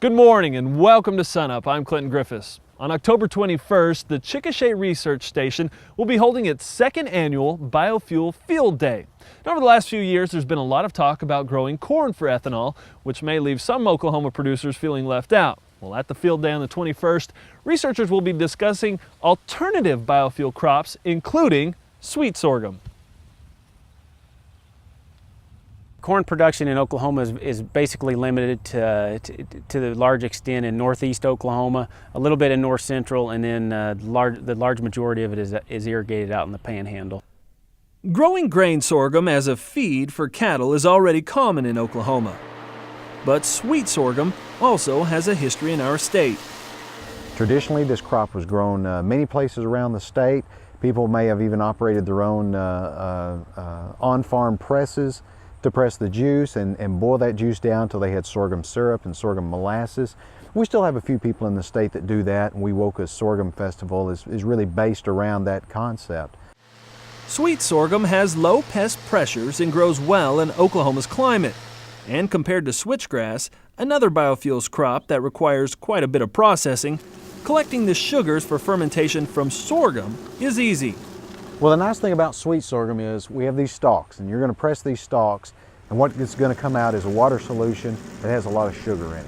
Good morning and welcome to SUNUP. I'm Clinton Griffiths. On October 21st, the Chickasha Research Station will be holding its second annual Biofuel Field Day. Now, over the last few years, there's been a lot of talk about growing corn for ethanol, which may leave some Oklahoma producers feeling left out. Well, at the field day on the 21st, researchers will be discussing alternative biofuel crops, including sweet sorghum. Corn production in Oklahoma is basically limited to the large extent in northeast Oklahoma, a little bit in north central, and then the large majority of it is irrigated out in the panhandle. Growing grain sorghum as a feed for cattle is already common in Oklahoma. But sweet sorghum also has a history in our state. Traditionally, this crop was grown many places around the state. People may have even operated their own on-farm presses to press the juice and boil that juice down until they had sorghum syrup and sorghum molasses. We still have a few people in the state that do that, and Wewoka's Sorghum Festival is really based around that concept. Sweet sorghum has low pest pressures and grows well in Oklahoma's climate. And compared to switchgrass, another biofuels crop that requires quite a bit of processing, collecting the sugars for fermentation from sorghum is easy. Well, the nice thing about sweet sorghum is we have these stalks, and you're going to press these stalks, and what is going to come out is a water solution that has a lot of sugar in it.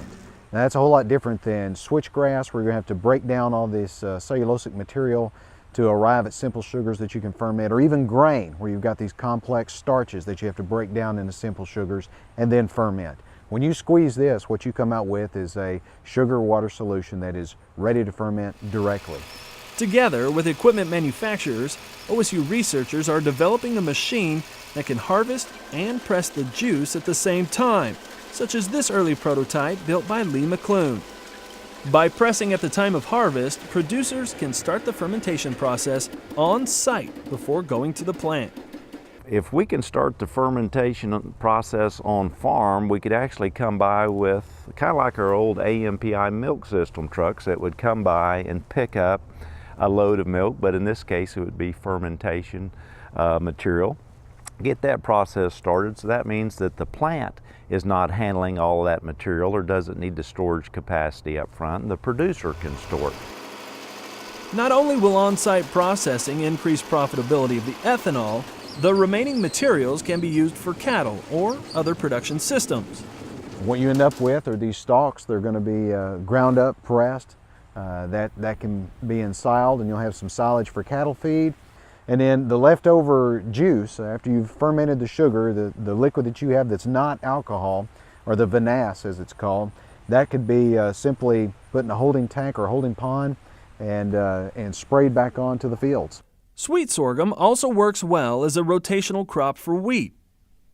Now, that's a whole lot different than switchgrass, where you're going to have to break down all this cellulosic material to arrive at simple sugars that you can ferment, or even grain, where you've got these complex starches that you have to break down into simple sugars and then ferment. When you squeeze this, what you come out with is a sugar water solution that is ready to ferment directly. Together with equipment manufacturers, OSU researchers are developing a machine that can harvest and press the juice at the same time, such as this early prototype built by Lee McClune. By pressing at the time of harvest, producers can start the fermentation process on site before going to the plant. If we can start the fermentation process on farm, we could actually come by with kind of like our old AMPI milk system trucks that would come by and pick up a load of milk, but in this case it would be fermentation material. Get that process started, so that means that the plant is not handling all of that material or doesn't need the storage capacity up front. The producer can store it. Not only will on-site processing increase profitability of the ethanol, the remaining materials can be used for cattle or other production systems. What you end up with are these stalks. They're going to be ground up, pressed. That can be ensiled, and you'll have some silage for cattle feed. And then the leftover juice, after you've fermented the sugar, the liquid that you have that's not alcohol, or the vinasse as it's called, that could be simply put in a holding tank or a holding pond and sprayed back onto the fields. Sweet sorghum also works well as a rotational crop for wheat.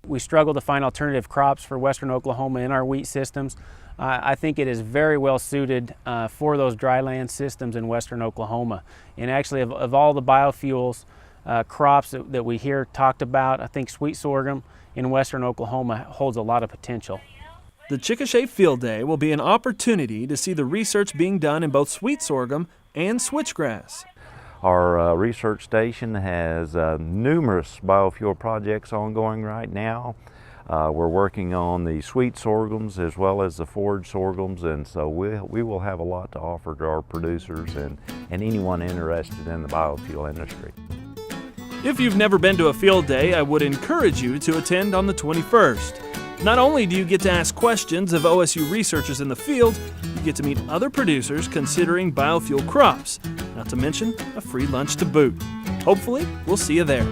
We struggle to find alternative crops for western Oklahoma in our wheat systems. I think it is very well suited for those dryland systems in western Oklahoma. And actually, of all the biofuels crops that we hear talked about, I think sweet sorghum in western Oklahoma holds a lot of potential. The Chickasha Field Day will be an opportunity to see the research being done in both sweet sorghum and switchgrass. Our research station has numerous biofuel projects ongoing right now. We're working on the sweet sorghums as well as the forage sorghums, and so we will have a lot to offer to our producers and anyone interested in the biofuel industry. If you've never been to a field day, I would encourage you to attend on the 21st. Not only do you get to ask questions of OSU researchers in the field, you get to meet other producers considering biofuel crops, not to mention a free lunch to boot. Hopefully, we'll see you there.